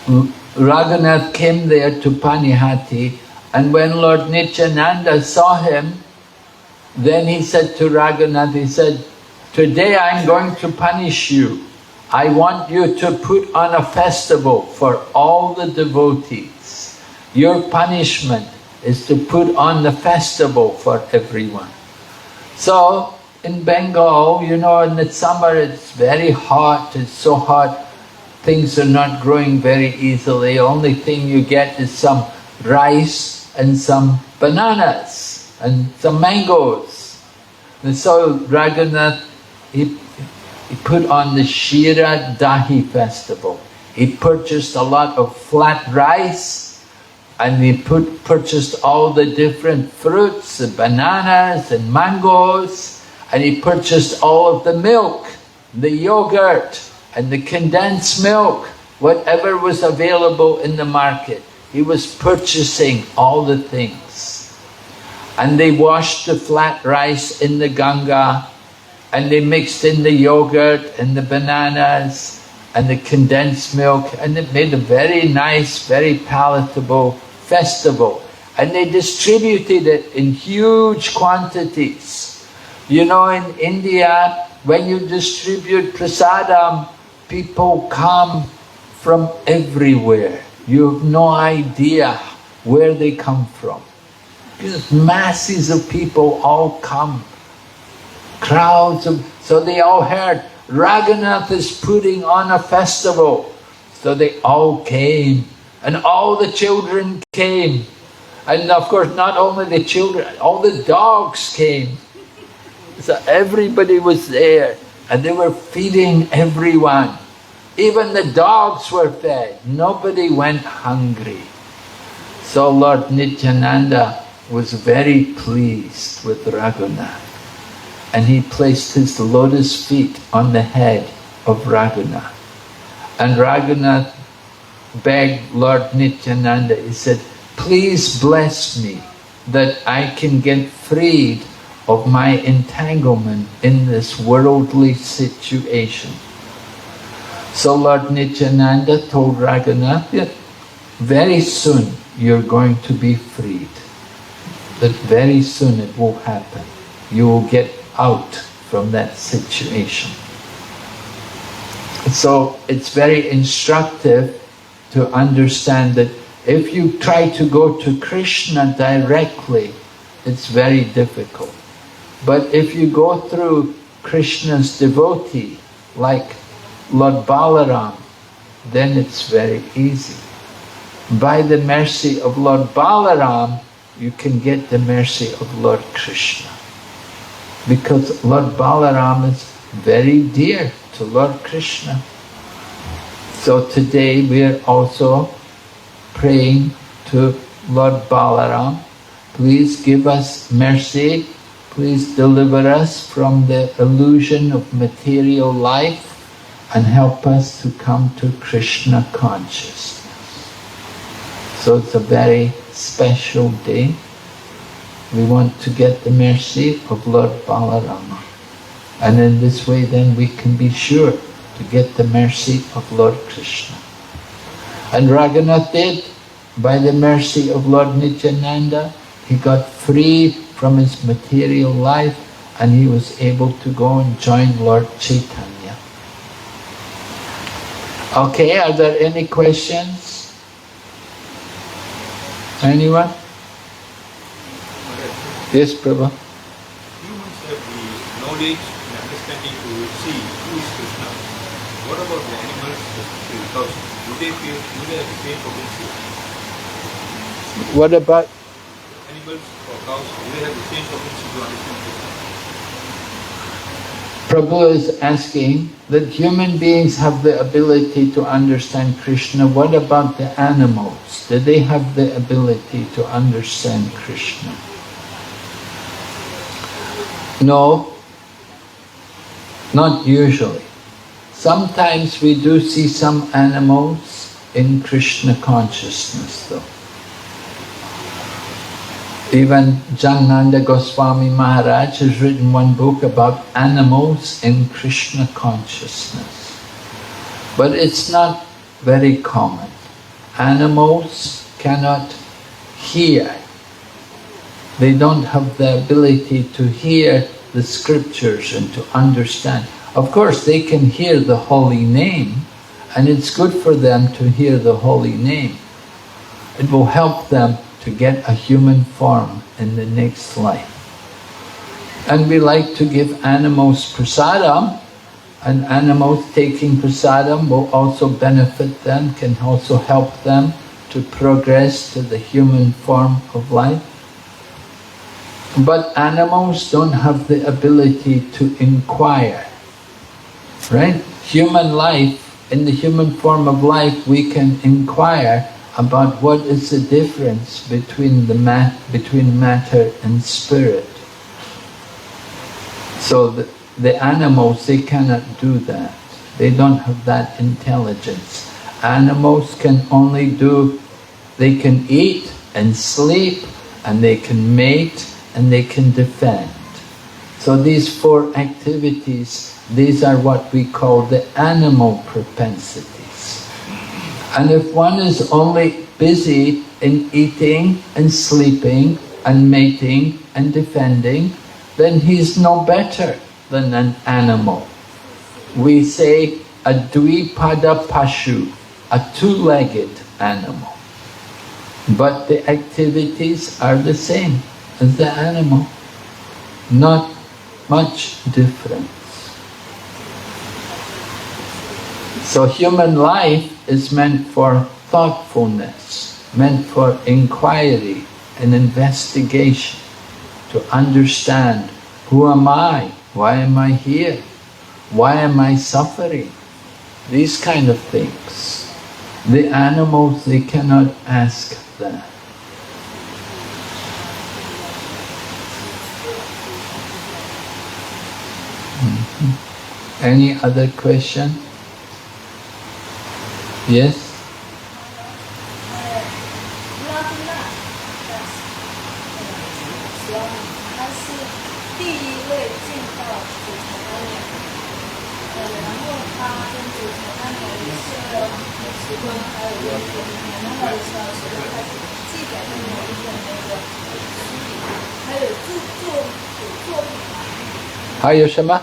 S1: Raghunath came there to Panihati, and when Lord Nityananda saw him, then he said to Raghunath, he said, today I'm going to punish you. I want you to put on a festival for all the devotees. Your punishment is to put on the festival for everyone. So in Bengal, you know, in the summer it's very hot, it's so hot, things are not growing very easily. Only thing you get is some rice and some bananas and some mangoes. And so Raghunath, he put on the Shira Dahi festival. He purchased a lot of flat rice, and he purchased all the different fruits, the bananas and mangoes, and he purchased all of the milk, the yogurt and the condensed milk, whatever was available in the market. He was purchasing all the things. And they washed the flat rice in the Ganga, and they mixed in the yogurt and the bananas and the condensed milk, and it made a very nice, very palatable festival. And they distributed it in huge quantities. You know, in India, when you distribute prasadam, people come from everywhere. You have no idea where they come from. Just masses of people all come. Crowds of... So they all heard, Raghunath is putting on a festival. So they all came. And all the children came. And of course, not only the children, all the dogs came. So everybody was there. And they were feeding everyone. Even the dogs were fed. Nobody went hungry. So Lord Nityananda was very pleased with Raghunath. And he placed his lotus feet on the head of Raghunath. And Raghunath begged Lord Nityananda, he said, please bless me that I can get freed of my entanglement in this worldly situation. So Lord Nityananda told Raghunath that very soon you're going to be freed. That very soon it will happen. You will get out from that situation. So it's very instructive to understand that if you try to go to Krishna directly, it's very difficult. But if you go through Krishna's devotee, like Lord Balaram, then it's very easy. By the mercy of Lord Balaram, you can get the mercy of Lord Krishna. Because Lord Balaram is very dear to Lord Krishna. So today we are also praying to Lord Balaram, please give us mercy, please deliver us from the illusion of material life and help us to come to Krishna consciousness. So it's a very special day. We want to get the mercy of Lord Balarama. And in this way then we can be sure to get the mercy of Lord Krishna. And Raghunath did. By the mercy of Lord Nityananda, he got free from his material life and he was able to go and join Lord Chaitanya. Okay, are there any questions? Anyone? Yes, Prabhu.
S2: Humans have the knowledge and understanding to see who is Krishna. What about the animals, the cows? Do they have the same potency?
S1: What about?
S2: Animals or cows, do they have the same potency to understand Krishna?
S1: Prabhu is asking that human beings have the ability to understand Krishna. What about the animals? Do they have the ability to understand Krishna? No, not usually. Sometimes we do see some animals in Krishna consciousness though. Even Jnananda Goswami Maharaj has written one book about animals in Krishna consciousness. But it's not very common. Animals cannot hear. They don't have the ability to hear the scriptures and to understand. Of course, they can hear the holy name, and it's good for them to hear the holy name. It will help them to get a human form in the next life. And we like to give animals prasadam, and animals taking prasadam will also benefit them, can also help them to progress to the human form of life. But animals don't have the ability to inquire, right? Human life, in the human form of life, we can inquire about what is the difference between matter and spirit. So the animals, they cannot do that. They don't have that intelligence. Animals can only do, they can eat and sleep, and they can mate, and they can defend. So these four activities, these are what we call the animal propensities. And if one is only busy in eating and sleeping and mating and defending, then he's no better than an animal. We say a dvipada pashu, a two-legged animal. But the activities are the same as the animal, not much difference. So human life is meant for thoughtfulness, meant for inquiry and investigation, to understand, who am I? Why am I here? Why am I suffering? These kind of things. The animals, they cannot ask that. Any other question? Yes? How you Shama?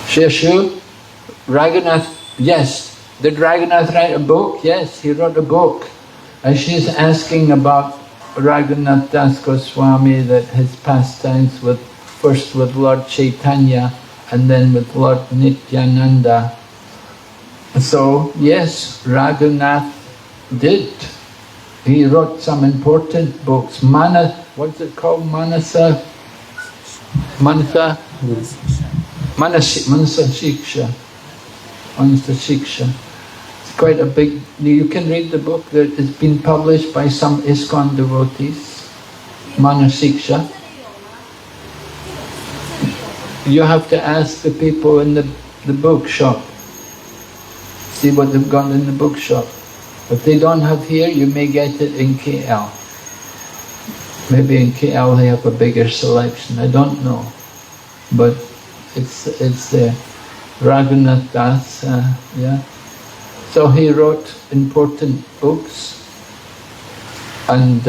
S1: Sheshu? Raghunath, yes. Did Raghunath write a book? Yes, he wrote a book. And she's asking about Raghunath Das Goswami, that his pastimes with, first with Lord Chaitanya and then with Lord Nityananda. So, yes, Raghunath did. He wrote some important books. What's it called? Manasa Shiksha. It's quite a big, you can read the book that has been published by some ISKCON devotees. Manasiksha. You have to ask the people in the bookshop. See what they've got in the bookshop. If they don't have here, you may get it in KL. Maybe in KL they have a bigger selection, I don't know. But it's there. Raghunath Das, yeah. So he wrote important books, and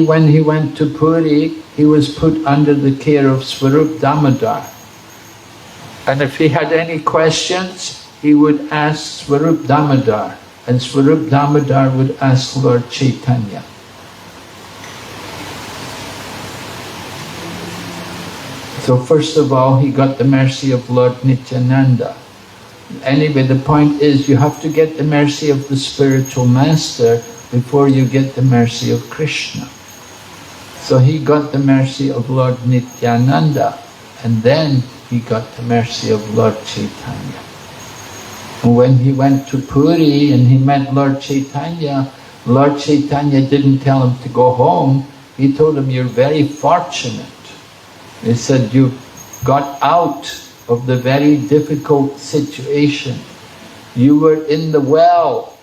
S1: when he went to Puri, he was put under the care of Swarup Damodar. And if he had any questions, he would ask Swarup Damodar, and Swarup Damodar would ask Lord Chaitanya. So first of all, he got the mercy of Lord Nityananda. Anyway, the point is, you have to get the mercy of the spiritual master before you get the mercy of Krishna. So he got the mercy of Lord Nityananda, and then he got the mercy of Lord Chaitanya. And when he went to Puri and he met Lord Chaitanya didn't tell him to go home. He told him, you're very fortunate. He said, you got out of the very difficult situation. You were in the well.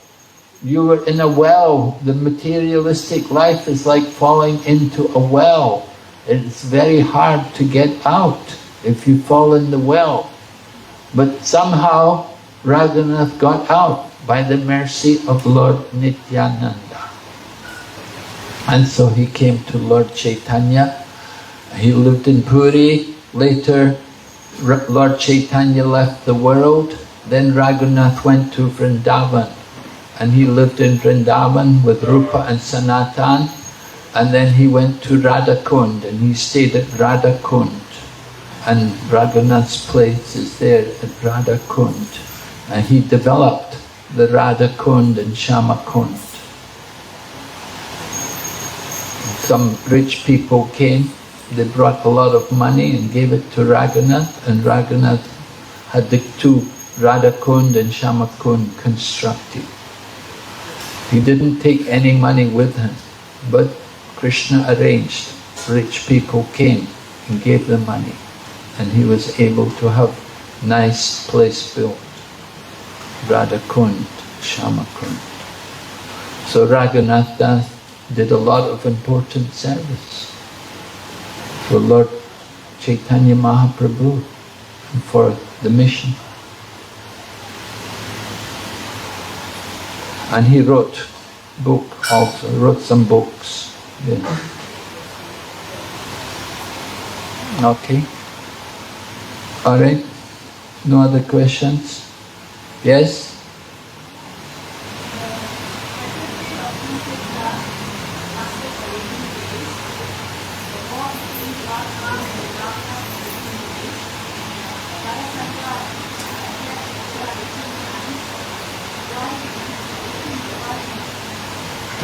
S1: You were in a well. The materialistic life is like falling into a well. It's very hard to get out if you fall in the well. But somehow Raghunath got out by the mercy of Lord Nityananda. And so he came to Lord Chaitanya. He lived in Puri. Later, Lord Chaitanya left the world. Then Raghunath went to Vrindavan. And he lived in Vrindavan with Rupa and Sanatan. And then he went to Radhakund and he stayed at Radhakund. And Raghunath's place is there at Radhakund. And he developed the Radhakund and Shyamakund. Some rich people came. They brought a lot of money and gave it to Raghunath, and Raghunath had the two, Radhakund and Shyamakund, constructed. He didn't take any money with him, but Krishna arranged. Rich people came and gave the money, and he was able to have nice place built. Radhakund, Shyamakund. So Raghunath Das did a lot of important service for Lord Chaitanya Mahaprabhu and for the mission. And he wrote some books. Yeah. Okay. All right. No other questions? Yes?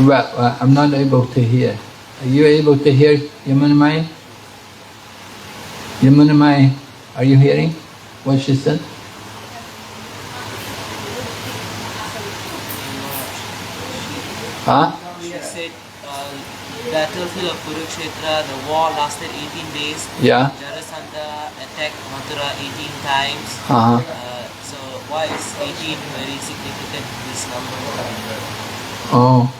S1: Well, I'm not able to hear. Are you able to hear, Yamunamai? Yamunamai, are you hearing what she said? Huh?
S3: She said, battlefield of Kurukshetra, the war lasted 18 days.
S1: Yeah.
S3: Jarasandha attacked Mathura 18 times. So why is 18 very significant, this number?
S1: Oh,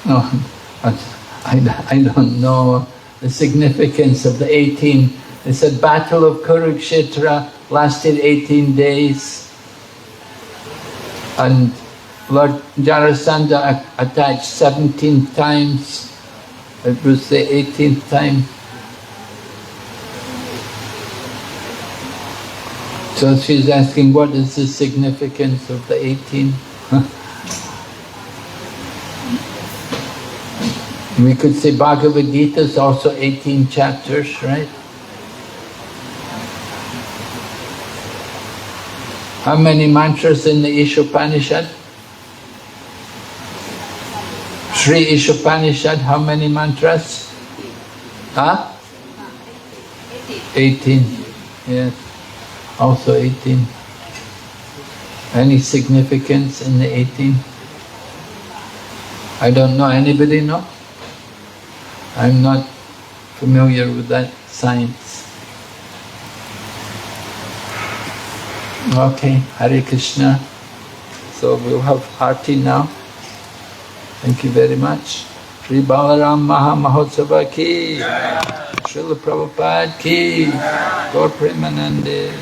S1: no, I don't know the significance of the 18. They said Battle of Kurukshetra lasted 18 days and Lord Jarasandha attacked 17 times. It was the 18th time. So she's asking, what is the significance of the 18? We could say Bhagavad Gita is also 18 chapters, right? How many mantras in the Ishopanishad? Sri Ishopanishad, how many mantras? Huh? 18. Yes, also 18. Any significance in the 18? I don't know. Anybody know? I'm not familiar with that science. Okay, Hare Krishna. So we'll have Arti now. Thank you very much. Sri Balaram Maha Mahotsava ki, Srila Prabhupada ki, Gaur Premanande.